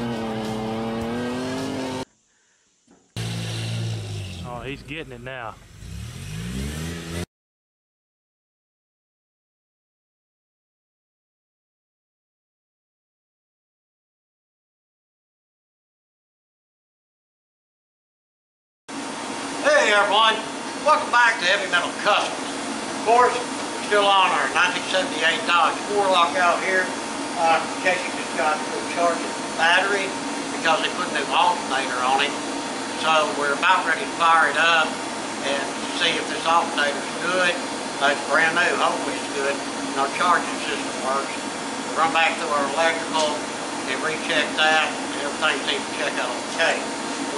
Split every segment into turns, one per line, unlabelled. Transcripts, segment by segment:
Oh, he's getting it now.
Hey everyone, welcome back to Heavy Metal Customs. Of course, we're still on our 1978 Dodge Warlock out here. Casey just got to charge the battery because they put a new alternator on it. So we're about ready to fire it up and see if this alternator is good. It's brand new, hopefully it's good, and our charging system works. We'll run back through our electrical and recheck that, and everything seems to check out okay.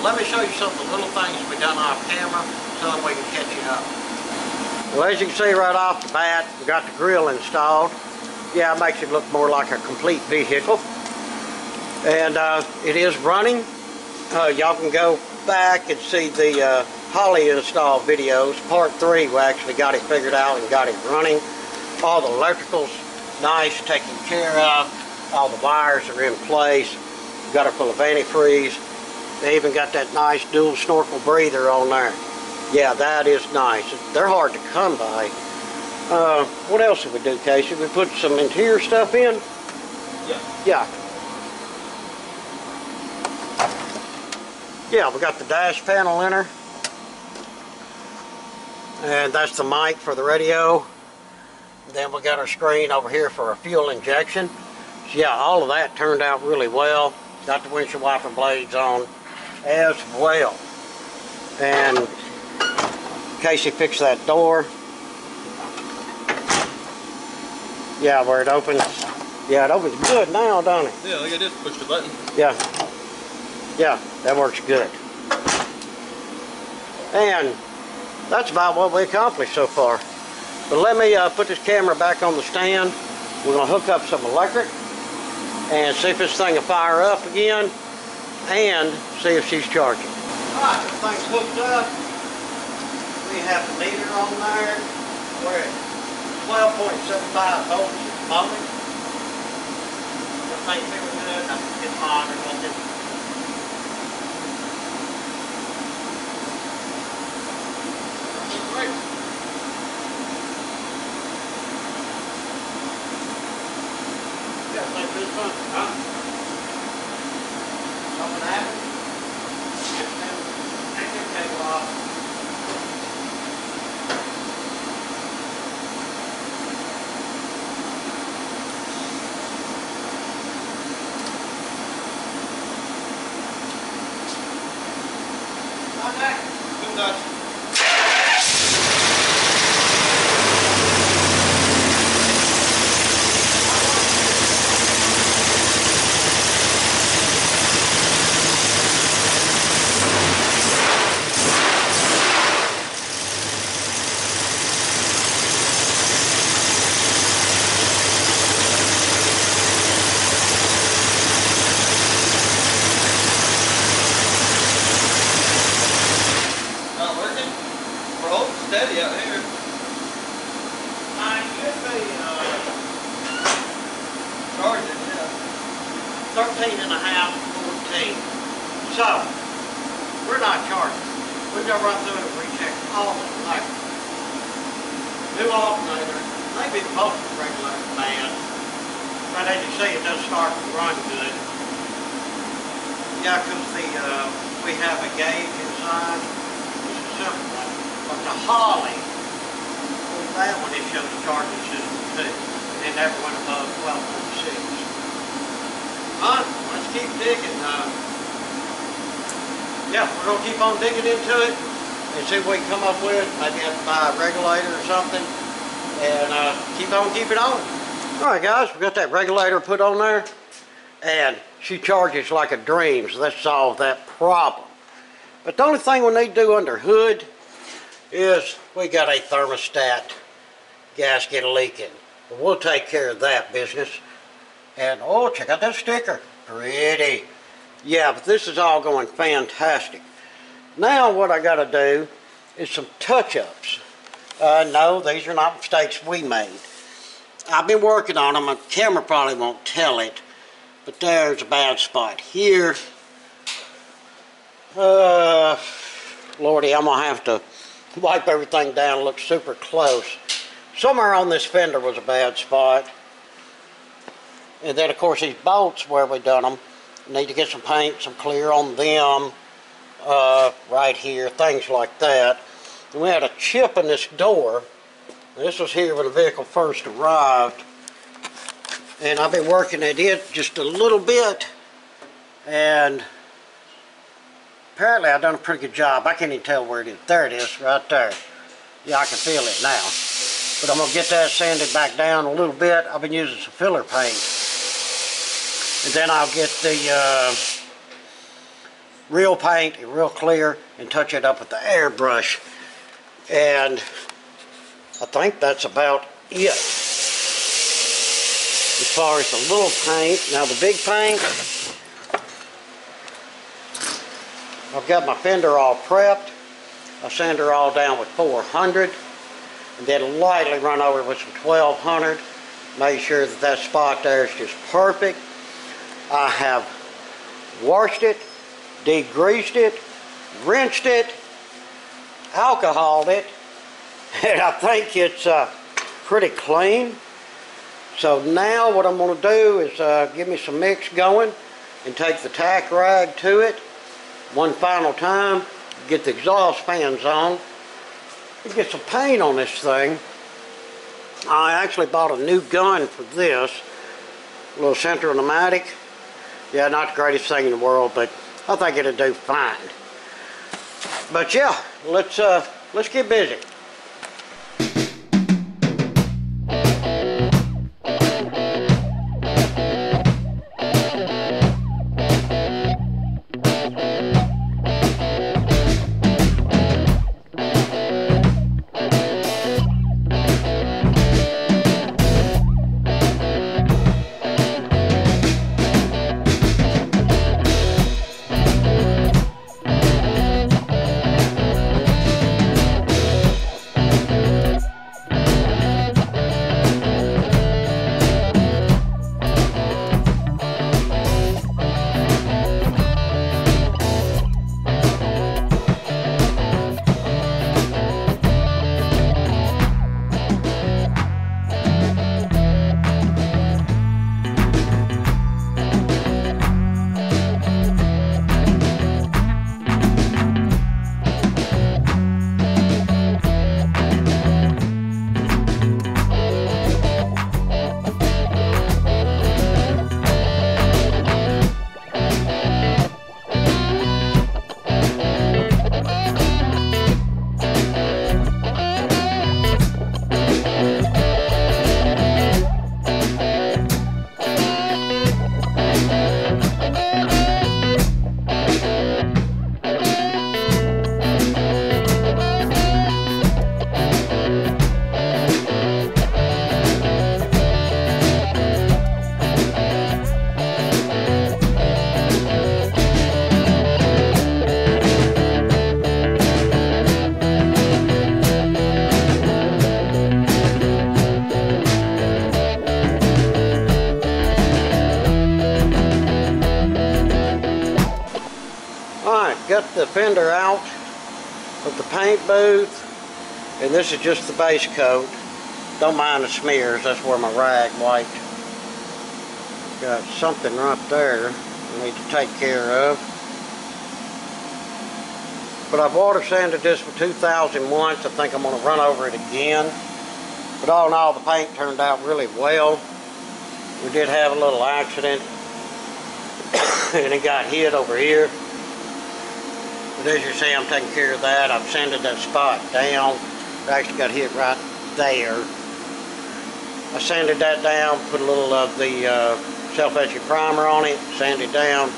Let me show you some of the little things we've done off camera so that we can catch you up. Well, as you can see right off the bat, we got the grill installed. Yeah, it makes it look more like a complete vehicle. And it is running. Y'all can go back and see the Holly install videos. Part 3, we actually got it figured out and got it running. All the electrical's nice, taken care of. All the wires are in place. We've got it full of antifreeze. They even got that nice dual snorkel breather on there. Yeah, that is nice. They're hard to come by. What else did we do, Casey? We put some interior stuff in? Yeah. Yeah, we got the dash panel in her. And that's the mic for the radio. Then we got our screen over here for our fuel injection. So yeah, all of that turned out really well. Got the windshield wiper blades on as well. And Casey fixed that door. Yeah, where it opens. Yeah, it opens good now, don't it?
Yeah, look at this, push the button.
Yeah. Yeah, that works good. And that's about what we accomplished so far. But let me put this camera back on the stand. We're going to hook up some electric and see if this thing will fire up again and see if she's charging. Alright, everything's hooked up. We have the meter on there. We're at 12.75 volts at the moment. Everything's feeling good. I can get monitored on this. Great. Yeah, like this one, huh? Something happened? Take your cable off. Okay. Good touch.
Steady out here.
I should be
Charging, yeah.
13 and a half, 14. So, we're not charging. We're going to run through it and recheck all the electric. New alternator, maybe most of the regulator bad. But as you see, it does start to run good. Yeah, because we have a gauge inside. It's a simple one. But the Holly, that one, it shows the charging system too. And it never went above 12.6. Alright, let's keep digging. Yeah, we're going to keep on digging into it and see what we can come up with. Maybe have to buy a regulator or something. And keep on keeping on. Alright guys, we got that regulator put on there. And she charges like a dream, so let's solve that problem. But the only thing we need to do under hood is we got a thermostat gasket leaking. But we'll take care of that business. And oh, check out that sticker. Pretty. Yeah, but this is all going fantastic. Now what I got to do is some touch-ups. No, these are not mistakes we made. I've been working on them. The camera probably won't tell it. But there's a bad spot here. Lordy, I'm gonna have to wipe everything down, look super close. Somewhere on this fender was a bad spot. And then of course these bolts where we done them, need to get some paint, some clear on them, right here, things like that. And we had a chip in this door. This was here when the vehicle first arrived. And I've been working at it just a little bit, and apparently I've done a pretty good job. I can't even tell where it is. There it is, right there. Yeah, I can feel it now. But I'm going to get that sanded back down a little bit. I've been using some filler paint. And then I'll get the real paint, real clear, and touch it up with the airbrush. And I think that's about it. As far as the little paint, now the big paint, I've got my fender all prepped. I sand her all down with 400 and then lightly run over with some 1200. Make sure that that spot there is just perfect. I have washed it, degreased it, rinsed it, alcoholed it, and I think it's pretty clean. So now what I'm going to do is give me some mix going and take the tack rag to it one final time, get the exhaust fans on, and get some paint on this thing. I actually bought a new gun for this, a little Centro-Pneumatic. Yeah, not the greatest thing in the world, but I think it'll do fine. But yeah, let's get busy. Got the fender out of the paint booth, and this is just the base coat. Don't mind the smears, that's where my rag wiped. Got something right there I need to take care of. But I've water sanded this for 2,000 once. I think I'm going to run over it again. But all in all, the paint turned out really well. We did have a little accident and it got hit over here. But as you see, I'm taking care of that. I've sanded that spot down. It actually got hit right there. I sanded that down, put a little of the self-etching primer on it, sanded down,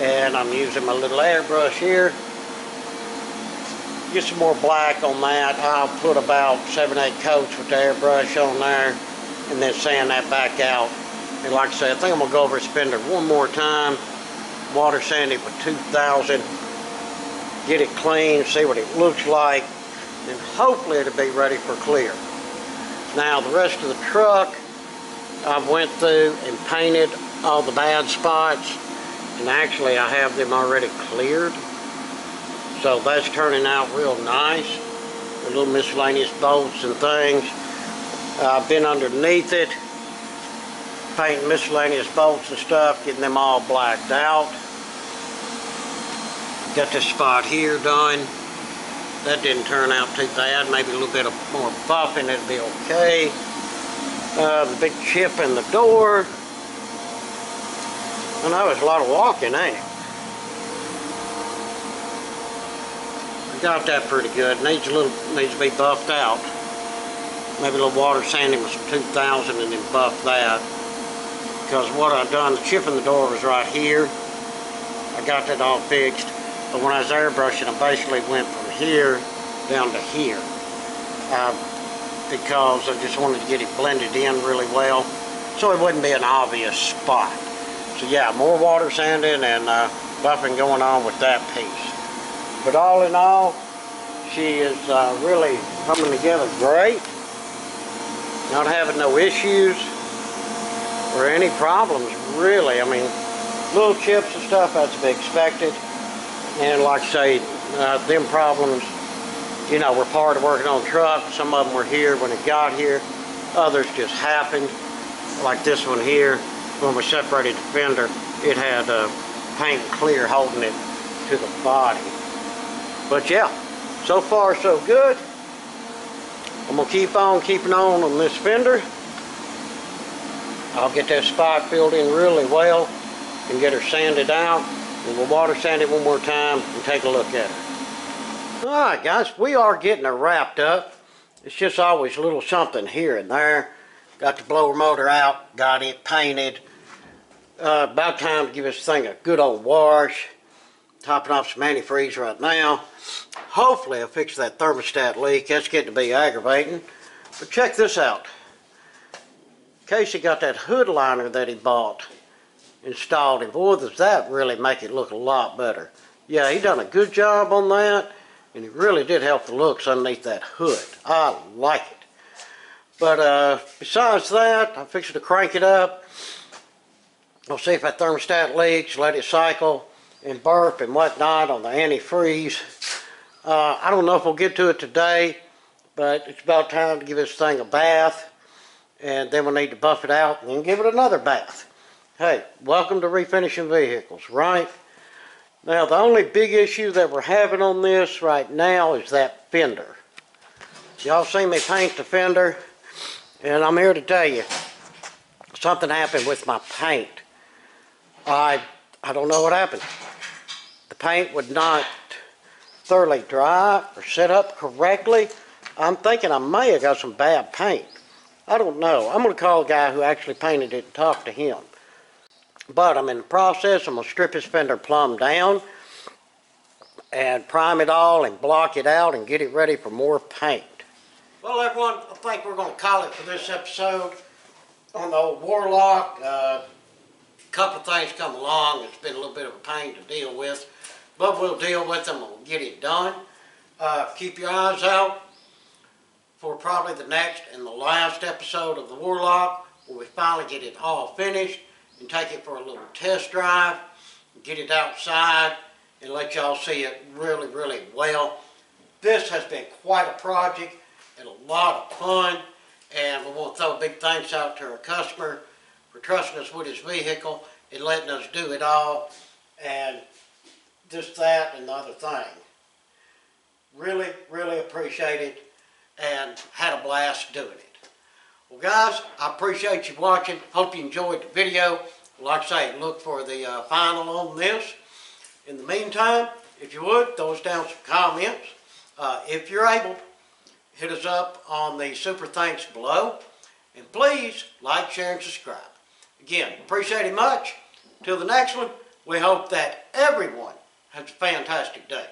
and I'm using my little airbrush here. Get some more black on that. I'll put about 7-8 coats with the airbrush on there, and then sand that back out. And like I said, I think I'm going to go over its fender one more time, water sand it with 2,000, get it clean, see what it looks like, and hopefully it'll be ready for clear. Now the rest of the truck, I've went through and painted all the bad spots, and actually I have them already cleared. So that's turning out real nice. The little miscellaneous bolts and things. I've been underneath it, painting miscellaneous bolts and stuff, getting them all blacked out. Got this spot here done. That didn't turn out too bad. Maybe a little bit of more buffing, it'd be okay. The big chip in the door. I know it's a lot of walking, ain't it? I got that pretty good. Needs to be buffed out. Maybe a little water sanding with some 2000 and then buff that. Because what I've done, the chip in the door was right here. I got that all fixed. But when I was airbrushing, I basically went from here down to here. Because I just wanted to get it blended in really well. So it wouldn't be an obvious spot. So yeah, more water sanding and buffing going on with that piece. But all in all, she is really coming together great. Not having no issues or any problems, really. I mean, little chips and stuff, that's to be expected. And like I say, them problems, you know, were part of working on trucks. Some of them were here when it got here. Others just happened. Like this one here, when we separated the fender, it had paint clear holding it to the body. But yeah, so far so good. I'm going to keep on keeping on this fender. I'll get that spot filled in really well and get her sanded out. And we'll water sand it one more time and take a look at her. Alright guys, we are getting her wrapped up. It's just always a little something here and there. Got the blower motor out, got it painted. About time to give this thing a good old wash. Topping off some antifreeze right now. Hopefully I'll fix that thermostat leak. That's getting to be aggravating. But check this out. Casey got that hood liner that he bought installed, and boy, does that really make it look a lot better. Yeah, he done a good job on that, and it really did help the looks underneath that hood. I like it. But besides that, I'm fixing to crank it up. I'll see if that thermostat leaks, let it cycle and burp and whatnot on the antifreeze. I don't know if we'll get to it today, but it's about time to give this thing a bath, and then we'll need to buff it out and then give it another bath. Hey, welcome to refinishing vehicles, right? Now, the only big issue that we're having on this right now is that fender. Y'all seen me paint the fender, and I'm here to tell you, something happened with my paint. I don't know what happened. The paint would not thoroughly dry or set up correctly. I'm thinking I may have got some bad paint. I don't know. I'm going to call the guy who actually painted it and talk to him. But I'm in the process. I'm going to strip his fender plumb down and prime it all and block it out and get it ready for more paint. Well, everyone, I think we're going to call it for this episode on the old Warlock. A couple of things come along. It's been a little bit of a pain to deal with, but we'll deal with them and we'll get it done. Keep your eyes out for probably the next and the last episode of the Warlock, where we finally get it all finished and take it for a little test drive, get it outside, and let y'all see it really, really well. This has been quite a project and a lot of fun, and we want to throw a big thanks out to our customer for trusting us with his vehicle and letting us do it all, and just that and the other thing. Really, really appreciate it, and had a blast doing it. Well guys, I appreciate you watching. Hope you enjoyed the video. Like I say, look for the final on this. In the meantime, if you would, throw us down some comments. If you're able, hit us up on the super thanks below. And please like, share, and subscribe. Again, appreciate it much. Till the next one, we hope that everyone has a fantastic day.